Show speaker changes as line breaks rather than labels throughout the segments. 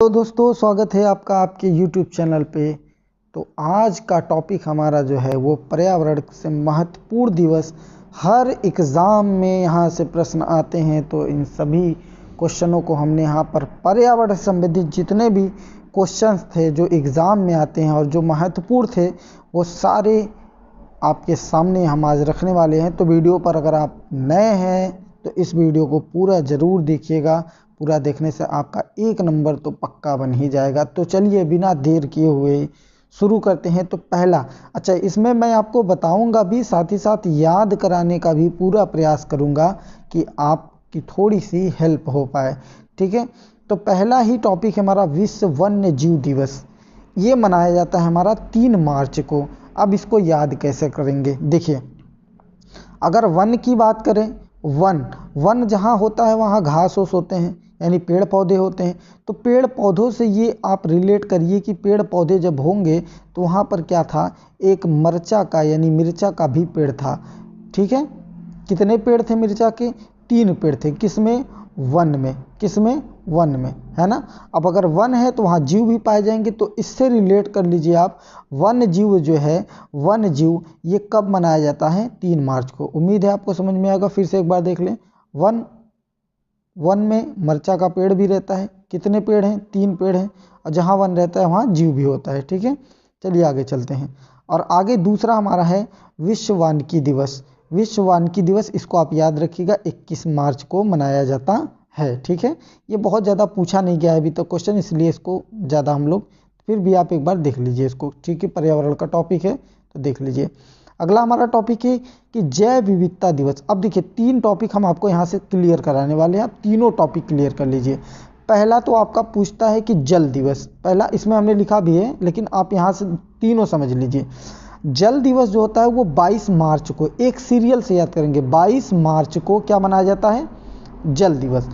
तो दोस्तों स्वागत है आपका आपके YouTube चैनल पे। तो आज का टॉपिक हमारा जो है वो पर्यावरण से महत्वपूर्ण दिवस। हर एग्ज़ाम में यहाँ से प्रश्न आते हैं, तो इन सभी क्वेश्चनों को हमने यहाँ पर पर्यावरण से संबंधित जितने भी क्वेश्चंस थे जो एग्ज़ाम में आते हैं और जो महत्वपूर्ण थे वो सारे आपके सामने हम आज रखने वाले हैं। तो वीडियो पर अगर आप नए हैं तो इस वीडियो को पूरा ज़रूर देखिएगा। पूरा देखने से आपका 1 नंबर तो पक्का बन ही जाएगा। तो चलिए बिना देर किए हुए शुरू करते हैं। तो पहला, अच्छा इसमें मैं आपको बताऊंगा भी, साथ ही साथ याद कराने का भी पूरा प्रयास करूंगा कि आपकी थोड़ी सी हेल्प हो पाए, ठीक है। तो पहला ही टॉपिक है हमारा विश्व वन्य जीव दिवस। ये मनाया जाता है हमारा 3 मार्च को। अब इसको याद कैसे करेंगे, देखिए अगर वन की बात करें, वन जहाँ होता है वहाँ घास ओस होते हैं, यानी पेड़ पौधे होते हैं। तो पेड़ पौधों से ये आप रिलेट करिए कि पेड़ पौधे जब होंगे तो वहाँ पर क्या था, एक मरचा का यानी मिर्चा का भी पेड़ था, ठीक है। कितने पेड़ थे मिर्चा के? 3 पेड़ थे। किसमें? वन में। किसमें? वन में, है ना। अब अगर वन है तो वहाँ जीव भी पाए जाएंगे। तो इससे रिलेट कर लीजिए आप, वन जीव जो है, वन जीव ये कब मनाया जाता है? 3 मार्च को। उम्मीद है आपको समझ में आएगा। फिर से एक बार देख लें। वन में मरचा का पेड़ भी रहता है। कितने पेड़ हैं? 3 पेड़ हैं। और जहाँ वन रहता है वहाँ जीव भी होता है, ठीक है। चलिए आगे चलते हैं। और आगे दूसरा हमारा है विश्व वानिकी दिवस। विश्व वानिकी दिवस, इसको आप याद रखिएगा, 21 मार्च को मनाया जाता है, ठीक है। ये बहुत ज़्यादा पूछा नहीं गया है अभी तक क्वेश्चन, इसलिए इसको ज़्यादा हम लोग, फिर भी आप एक बार देख लीजिए इसको, ठीक है। पर्यावरण का टॉपिक है तो देख लीजिए। अगला हमारा टॉपिक है कि जैव विविधता दिवस। अब देखिए 3 टॉपिक हम आपको यहाँ से क्लियर कराने वाले हैं। आप तीनों टॉपिक क्लियर कर लीजिए। पहला तो आपका पूछता है कि जल दिवस। पहला इसमें हमने लिखा भी है, लेकिन आप यहाँ से तीनों समझ लीजिए। जल दिवस जो होता है वो 22 मार्च को, एक सीरियल से याद करेंगे, 22 मार्च को क्या मनाया जाता है? जल दिवस।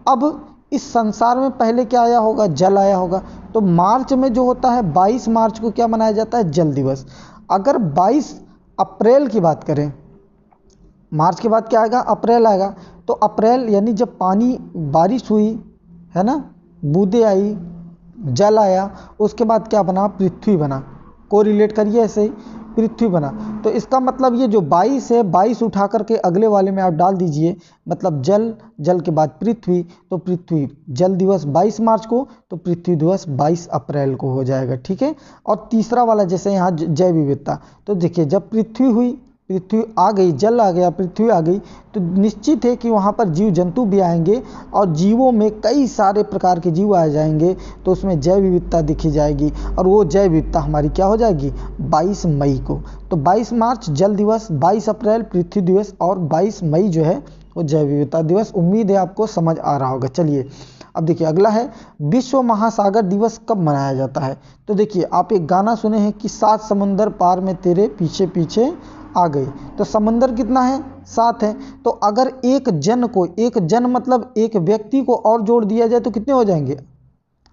अब इस संसार में पहले क्या आया होगा? जल आया होगा। तो मार्च में जो होता है 22 मार्च को क्या मनाया जाता है? जल दिवस। अगर 22 अप्रैल की बात करें, मार्च के बाद क्या आएगा? अप्रैल आएगा। तो अप्रैल यानी जब पानी, बारिश हुई, है ना, बूंदें आई, जल आया, उसके बाद क्या बना? पृथ्वी बना। को रिलेट करिए ऐसे ही, पृथ्वी बना। तो इसका मतलब ये जो 22 है, 22 उठा करके अगले वाले में आप डाल दीजिए, मतलब जल, जल के बाद पृथ्वी, तो पृथ्वी जल दिवस 22 मार्च को, तो पृथ्वी दिवस 22 अप्रैल को हो जाएगा, ठीक है। और तीसरा वाला जैसे यहाँ जैव विविधता, तो देखिए जब पृथ्वी हुई, पृथ्वी आ गई, जल आ गया, पृथ्वी आ गई, तो निश्चित है कि वहाँ पर जीव जंतु भी आएंगे और जीवों में कई सारे प्रकार के जीव आ जाएंगे। तो उसमें जैव विविधता दिखी जाएगी और वो जैव विविधता हमारी क्या हो जाएगी? 22 मई को। तो 22 मार्च जल दिवस, 22 अप्रैल पृथ्वी दिवस और 22 मई जो है वो जैव विविधता दिवस। उम्मीद है आपको समझ आ रहा होगा। चलिए अब देखिए अगला है विश्व महासागर दिवस कब मनाया जाता है? तो देखिए आप एक गाना सुने हैं कि 7 समुंदर पार में तेरे पीछे पीछे आ गई। तो समंदर कितना है? 7 है। तो अगर एक जन को, एक जन मतलब एक व्यक्ति को और जोड़ दिया जाए तो कितने हो जाएंगे?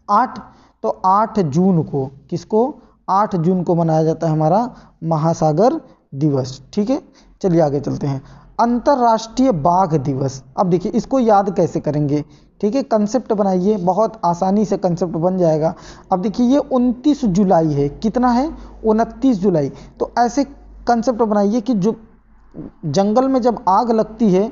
8। तो 8 जून को, किसको? 8 जून को मनाया जाता है हमारा महासागर दिवस, ठीक है। चलिए आगे चलते हैं। अंतर्राष्ट्रीय बाघ दिवस। अब देखिए इसको याद कैसे करेंगे, ठीक है। कंसेप्ट बनाइए, बहुत आसानी से कंसेप्ट बन जाएगा। अब देखिए ये 29 जुलाई है। कितना है? 29 जुलाई। तो ऐसे कंसेप्ट बनाइए कि जो जंगल में जब आग लगती है,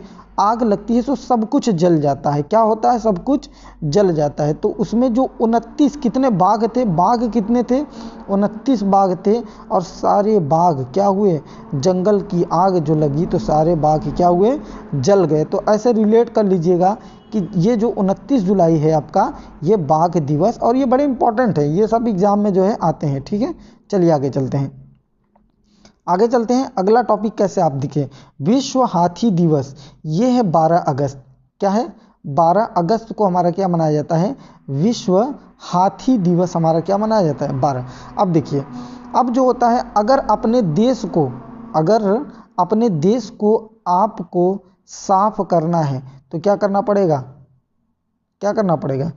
तो सब कुछ जल जाता है। क्या होता है? सब कुछ जल जाता है। तो उसमें जो 29 कितने बाघ थे? बाघ कितने थे? 29 बाघ थे। और सारे बाघ क्या हुए? जंगल की आग जो लगी तो सारे बाघ क्या हुए? जल गए। तो ऐसे रिलेट कर लीजिएगा कि ये जो 29 जुलाई है आपका, ये बाघ दिवस, और ये बड़े इंपॉर्टेंट है, ये सब एग्जाम में जो है आते हैं, ठीक है। चलिए आगे चलते हैं। अगला टॉपिक कैसे आप दिखे, विश्व हाथी दिवस। ये है 12 अगस्त। क्या है? 12 अगस्त को हमारा क्या मनाया जाता है? विश्व हाथी दिवस हमारा क्या मनाया जाता है? 12। अब देखिए, अब जो होता है, अगर अपने देश को आपको साफ करना है तो क्या करना पड़ेगा? क्या करना पड़ेगा?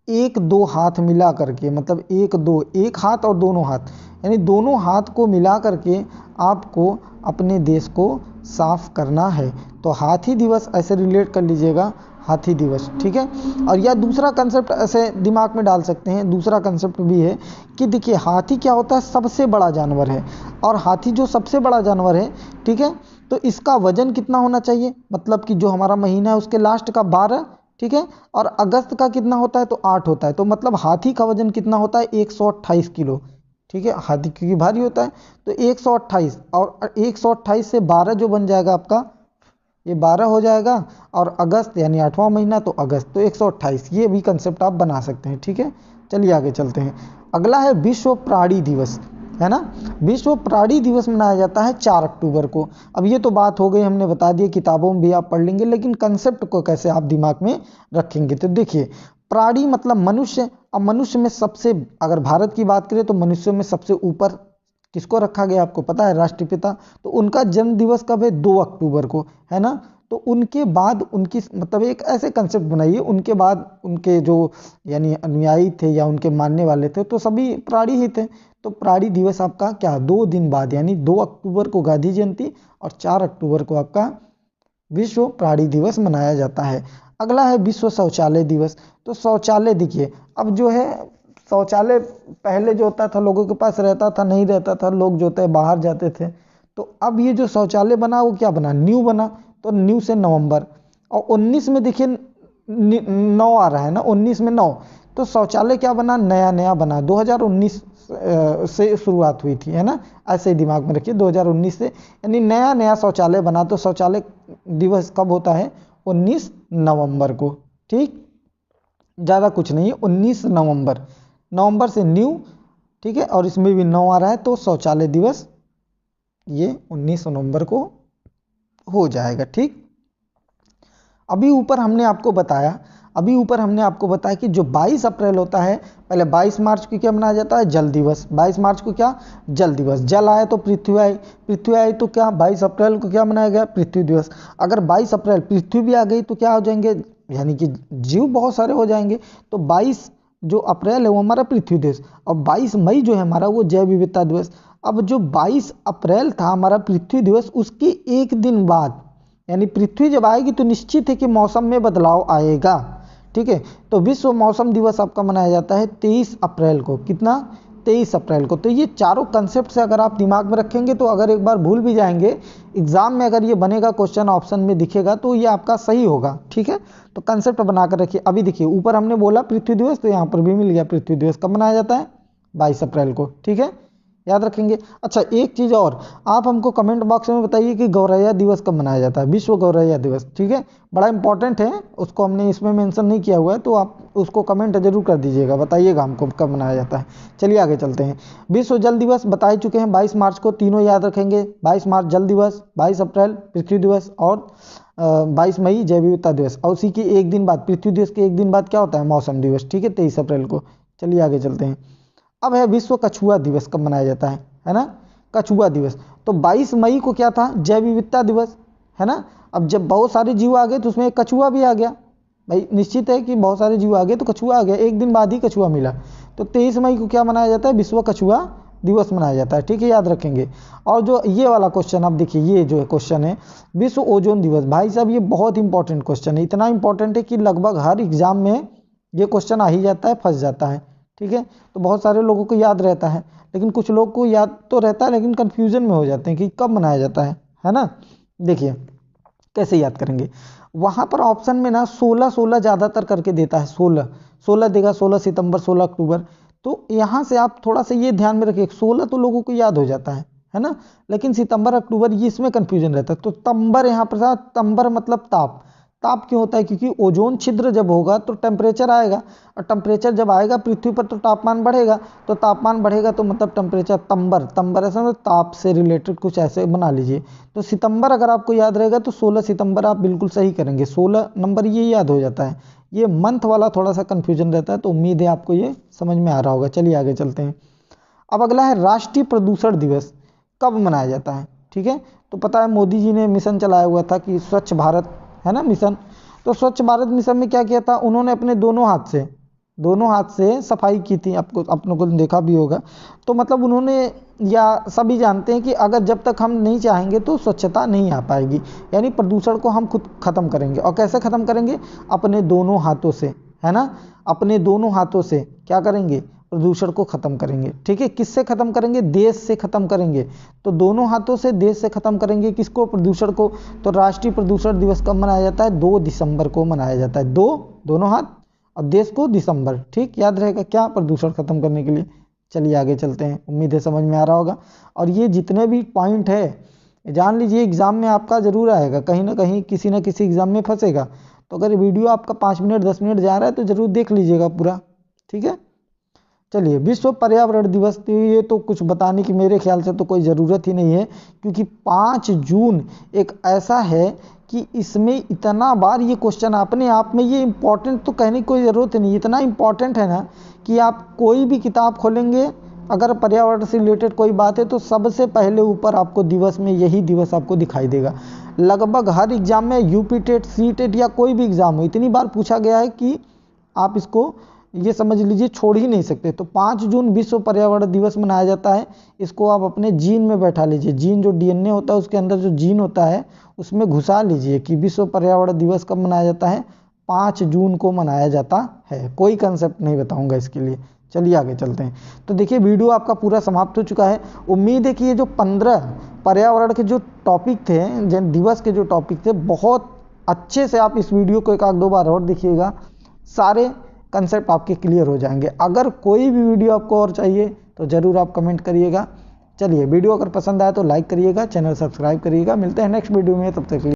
1-2 हाथ मिला करके, मतलब 1-2, एक हाथ और दोनों हाथ, यानी दोनों हाथ को मिला करके आपको अपने देश को साफ करना है। तो हाथी दिवस ऐसे रिलेट कर लीजिएगा, हाथी दिवस, ठीक है। और यह दूसरा कंसेप्ट ऐसे दिमाग में डाल सकते हैं, दूसरा कंसेप्ट भी है कि देखिए हाथी क्या होता है, सबसे बड़ा जानवर है, और हाथी जो सबसे बड़ा जानवर है, ठीक है, तो इसका वजन कितना होना चाहिए, मतलब कि जो हमारा महीना है उसके लास्ट का 12, ठीक है, और अगस्त का कितना होता है, तो 8 होता है, तो मतलब हाथी का वजन कितना होता है, 128 किलो, ठीक है, हाथी क्योंकि भारी होता है, तो 128, और 128 से 12 जो बन जाएगा आपका, ये 12 हो जाएगा, और अगस्त यानी 8वां महीना तो अगस्त, तो 128, ये भी कंसेप्ट आप बना सकते हैं, ठीक है। चलिए आगे चलते हैं। अगला है विश्व प्राणी दिवस, है ना। विश्व प्राणी दिवस मनाया जाता है 4 अक्टूबर को। अब ये तो बात हो गई, हमने बता दिया, किताबों में भी आप पढ़ लेंगे, लेकिन कंसेप्ट को कैसे आप दिमाग में रखेंगे, तो देखिए प्राणी मतलब मनुष्य। अब मनुष्य में सबसे, अगर भारत की बात करें तो मनुष्य में सबसे ऊपर किसको रखा गया, आपको पता है, राष्ट्रपिता। तो उनका जन्म दिवस कब है, 2 अक्टूबर को, है ना। तो उनके बाद उनकी, मतलब एक ऐसे कंसेप्ट बनाइए, उनके बाद उनके जो यानी अनुयायी थे या उनके मानने वाले थे तो सभी प्राणी ही थे। तो प्राणी दिवस आपका क्या, 2 दिन बाद, यानी 2 अक्टूबर को गांधी जयंती और 4 अक्टूबर को आपका विश्व प्राणी दिवस मनाया जाता है। अगला है विश्व शौचालय दिवस। तो शौचालय देखिए, अब जो है शौचालय पहले जो होता था लोगों के पास रहता था, नहीं रहता था, लोग जो होते बाहर जाते थे, तो अब ये जो शौचालय बना वो क्या बना, न्यू बना, तो न्यू से नवंबर, और 19 में देखिए 9 आ रहा है ना, 19 में 9, तो शौचालय क्या बना, नया नया बना, 2019 से शुरुआत हुई थी, है ना, ऐसे ही दिमाग में रखिए, 2019 से यानी नया नया शौचालय बना। तो शौचालय दिवस कब होता है, 19 नवंबर को, ठीक, ज़्यादा कुछ नहीं है, 19 नवंबर, नवंबर से न्यू, ठीक है, और इसमें भी 9 आ रहा है, तो शौचालय दिवस ये 19 नवंबर को हो जाएगा, ठीक। अभी ऊपर हमने आपको बताया, अभी ऊपर हमने आपको बताया कि जो 22 अप्रैल होता है, पहले 22 मार्च को क्या मनाया जाता है, जल दिवस। 22 मार्च को क्या, जल दिवस। जल आया तो पृथ्वी आई, पृथ्वी आई तो क्या, 22 अप्रैल को क्या मनाया गया, पृथ्वी दिवस। अगर 22 अप्रैल पृथ्वी भी आ गई तो क्या हो जाएंगे, यानी कि जीव बहुत सारे हो जाएंगे। तो 22 जो अप्रैल है वो हमारा पृथ्वी दिवस, और 22 मई जो है हमारा वो जैव विविधता दिवस। अब जो 22 अप्रैल था हमारा पृथ्वी दिवस, उसके एक दिन बाद, यानी पृथ्वी जब आएगी तो निश्चित है कि मौसम में बदलाव आएगा, ठीक है। तो विश्व मौसम दिवस आपका मनाया जाता है 23 अप्रैल को, कितना, 23 अप्रैल को। तो ये चारों कंसेप्ट से अगर आप दिमाग में रखेंगे, तो अगर एक बार भूल भी जाएंगे एग्जाम में, अगर ये बनेगा क्वेश्चन ऑप्शन में दिखेगा तो ये आपका सही होगा, ठीक है। तो कंसेप्ट बनाकर रखिए। अभी देखिए ऊपर हमने बोला पृथ्वी दिवस, तो यहाँ पर भी मिल गया, पृथ्वी दिवस कब मनाया जाता है, 22 अप्रैल को, ठीक है, याद रखेंगे। अच्छा एक चीज़ और, आप हमको कमेंट बॉक्स में बताइए कि गौरैया दिवस कब मनाया जाता है, विश्व गौरैया दिवस, ठीक है, बड़ा इंपॉर्टेंट है, उसको हमने इसमें मेंशन नहीं किया हुआ है, तो आप उसको कमेंट जरूर कर दीजिएगा, बताइएगा हमको कब मनाया जाता है। चलिए आगे चलते हैं। विश्व जल दिवस बता ही चुके हैं, 22 मार्च को, तीनों याद रखेंगे, 22 मार्च जल दिवस, 22 अप्रैल पृथ्वी दिवस, और 22 मई जैव विविधता दिवस, और उसी के एक दिन बाद, पृथ्वी दिवस के एक दिन बाद क्या होता है, मौसम दिवस, ठीक है, 23 अप्रैल को। चलिए आगे चलते हैं। अब है विश्व कछुआ दिवस कब मनाया जाता है ना, कछुआ दिवस। तो 22 मई को क्या था, जैव विविधता दिवस, है ना। अब जब बहुत सारे जीव आ गए तो उसमें एक कछुआ भी आ गया, भाई निश्चित है कि बहुत सारे जीव आ गए तो कछुआ आ गया, एक दिन बाद ही कछुआ मिला। तो 23 मई को क्या मनाया जाता है, विश्व कछुआ दिवस मनाया जाता है, ठीक है, याद रखेंगे। और जो ये वाला क्वेश्चन आप देखिए, ये जो क्वेश्चन है विश्व ओजोन दिवस, भाई साहब ये बहुत इंपॉर्टेंट क्वेश्चन है, इतना इंपॉर्टेंट है कि लगभग हर एग्जाम में ये क्वेश्चन आ ही जाता है, फंस जाता है, ठीक है। तो बहुत सारे लोगों को याद रहता है, लेकिन कुछ लोग को याद तो रहता है लेकिन कंफ्यूजन में हो जाते हैं कि कब मनाया जाता है ना। देखिए कैसे याद करेंगे, वहाँ पर ऑप्शन में ना 16 ज़्यादातर करके देता है, 16 देगा, 16 सितंबर, 16 अक्टूबर। तो यहाँ से आप थोड़ा सा ये ध्यान में रखिए, 16 तो लोगों को याद हो जाता है ना, लेकिन सितंबर अक्टूबर ये इसमें कन्फ्यूजन रहता है। तो तंबर यहाँ पर था, तंबर मतलब ताप, ताप क्यों होता है, क्योंकि ओजोन छिद्र जब होगा तो टेम्परेचर आएगा, और टेम्परेचर जब आएगा पृथ्वी पर तो तापमान बढ़ेगा, तो तापमान बढ़ेगा तो मतलब टेम्परेचर, तंबर, तंबर ऐसा मतलब ताप से रिलेटेड कुछ ऐसे बना लीजिए। तो सितंबर अगर आपको याद रहेगा तो 16 सितंबर आप बिल्कुल सही करेंगे, 16 नंबर ये याद हो जाता है। ये मंथ वाला थोड़ा सा कन्फ्यूजन रहता है, तो उम्मीद है आपको ये समझ में आ रहा होगा। चलिए आगे चलते हैं। अब अगला है राष्ट्रीय प्रदूषण दिवस कब मनाया जाता है, ठीक है। तो पता है मोदी जी ने मिशन चलाया हुआ था कि स्वच्छ भारत, है ना, मिशन। तो स्वच्छ भारत मिशन में क्या किया था, उन्होंने अपने दोनों हाथ से, दोनों हाथ से सफाई की थी, आपको अपनों को देखा भी होगा। तो मतलब उन्होंने, या सभी जानते हैं कि अगर जब तक हम नहीं चाहेंगे तो स्वच्छता नहीं आ पाएगी, यानी प्रदूषण को हम खुद खत्म करेंगे। और कैसे खत्म करेंगे? अपने दोनों हाथों से, है ना, अपने दोनों हाथों से क्या करेंगे? प्रदूषण को खत्म करेंगे। ठीक है, किससे खत्म करेंगे? देश से खत्म करेंगे। तो दोनों हाथों से देश से खत्म करेंगे किसको? प्रदूषण को। तो राष्ट्रीय प्रदूषण दिवस कब मनाया जाता है? 2 दिसंबर को मनाया जाता है। दोनों हाथ और देश को दिसंबर। ठीक, याद रहेगा क्या? प्रदूषण खत्म करने के लिए। चलिए आगे चलते हैं, उम्मीद है समझ में आ रहा होगा। और ये जितने भी पॉइंट है जान लीजिए, एग्जाम में आपका जरूर आएगा, कहीं ना कहीं किसी ना किसी एग्जाम में फंसेगा। तो अगर वीडियो आपका 5 मिनट 10 मिनट जा रहा है तो जरूर देख लीजिएगा पूरा। ठीक है, चलिए, विश्व पर्यावरण दिवस, तो ये तो कुछ बताने की मेरे ख्याल से तो कोई ज़रूरत ही नहीं है, क्योंकि 5 जून एक ऐसा है कि इसमें इतना बार ये क्वेश्चन अपने आप में, ये इम्पॉर्टेंट तो कहने की कोई ज़रूरत नहीं, इतना इम्पॉर्टेंट है ना कि आप कोई भी किताब खोलेंगे, अगर पर्यावरण से रिलेटेड कोई बात है तो सबसे पहले ऊपर आपको दिवस में यही दिवस आपको दिखाई देगा। लगभग हर एग्जाम में, यूपी टेट, सी टेट या कोई भी एग्जाम हो, इतनी बार पूछा गया है कि आप इसको ये समझ लीजिए छोड़ ही नहीं सकते। तो 5 जून विश्व पर्यावरण दिवस मनाया जाता है। इसको आप अपने जीन में बैठा लीजिए, जीन जो डीएनए होता है उसके अंदर जो जीन होता है उसमें घुसा लीजिए कि विश्व पर्यावरण दिवस कब मनाया जाता है? 5 जून को मनाया जाता है। कोई कंसेप्ट नहीं बताऊंगा इसके लिए। चलिए आगे चलते हैं। तो देखिए, वीडियो आपका पूरा समाप्त हो चुका है। उम्मीद है कि ये जो 15 पर्यावरण के जो टॉपिक थे, जन दिवस के जो टॉपिक थे, बहुत अच्छे से आप इस वीडियो को 1-2 बार और देखिएगा, सारे कंसेप्ट आपके क्लियर हो जाएंगे। अगर कोई भी वीडियो आपको और चाहिए तो ज़रूर आप कमेंट करिएगा। चलिए, वीडियो अगर पसंद आए तो लाइक करिएगा, चैनल सब्सक्राइब करिएगा। मिलते हैं नेक्स्ट वीडियो में, तब तक के लिए।